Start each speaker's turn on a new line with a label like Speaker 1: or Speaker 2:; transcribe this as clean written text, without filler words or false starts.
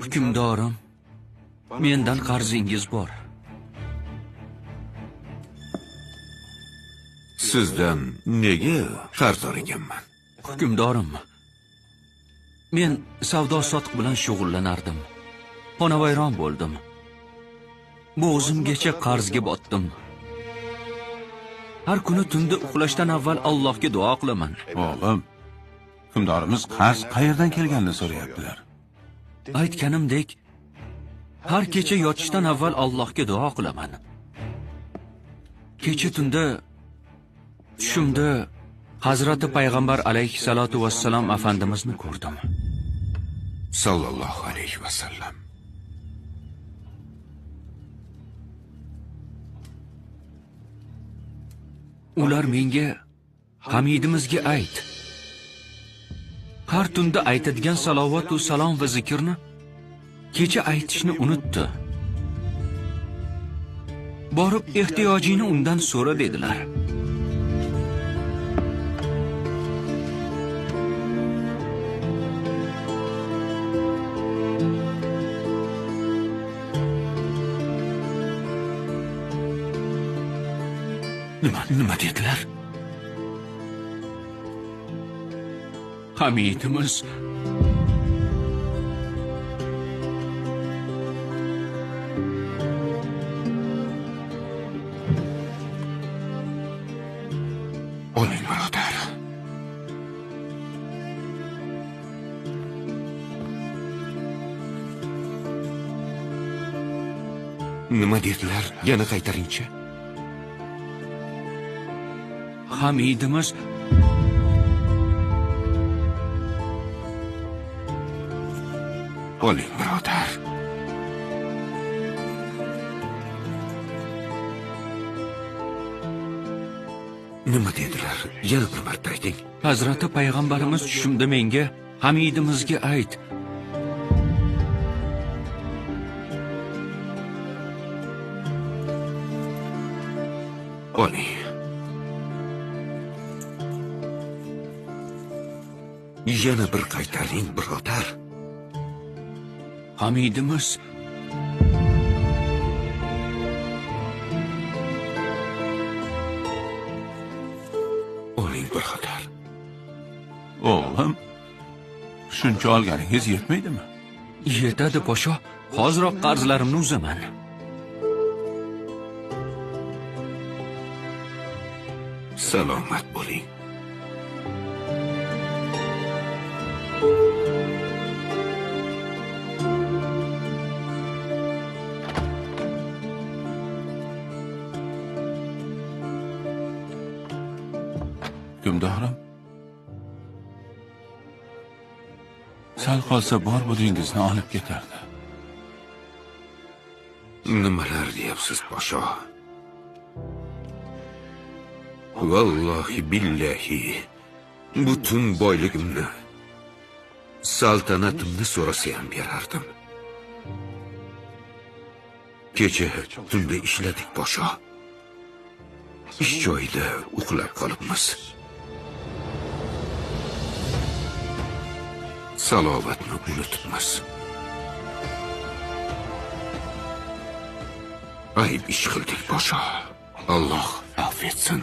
Speaker 1: Hukmdorim, mendan qarzingiz bor.
Speaker 2: Sizdan nega qarz ekanman?
Speaker 1: Hukmdorim, men savdo-sotiq bilan shug'ullanardim. Xonavayron bo'ldim. Bu o'zimgacha qarzga botdim. Har kuni tunda uxlashdan avval Allohga duo qilaman.
Speaker 3: O'g'lim, hukmdorimiz qarz qayerdan kelganini so'rayaptilar.
Speaker 1: Aytganimdek, har kecha yotishdan avval Allohga duo qilaman. Kecha tunda tushimda Hazrati Payg'ambar alayhissalatu vassalam afandimizni ko'rdim.
Speaker 2: Sallallohu alayhi vasallam.
Speaker 1: Ular menga Hamidimizga ayt. Har tunda aytadigan salovat va salom va zikrni kecha aytishni unutdi. Borib ehtiyojini undan so'ra dedilar. Nima dedilar? Hamidimiz
Speaker 2: Oling birodar. Nima dedilar? Yana qaytaringchi.
Speaker 1: Hamidimiz
Speaker 2: Oling birodar. Nima dedilar? Yana bir marta ayting.
Speaker 1: Hazrati Payg'ambarimiz tushimda menga Hamidimizga ayt.
Speaker 2: Oling. Yana bir qaytaring birodar.
Speaker 1: Hamidimiz
Speaker 2: Oling birodar.
Speaker 3: O'g'lim, shuncha olganingiz yetmaydimi?
Speaker 1: yetadi podsho. Hoziroq qarzlarimni uzaman.
Speaker 2: Salomat bo'ling.
Speaker 3: Hukmdorim, sal qolsa bor budingizni olib ketardi.
Speaker 2: Nimalar deyapsiz podsho? Vallohi billahi butun boyligimni, saltanatimni so'rasa ham berardim. Kecha tunda ishladik podsho. Ish joyida uxlab qolibmiz. Salovatni unutibmiz. Ayb ish qildik podsho. Alloh afv etsin.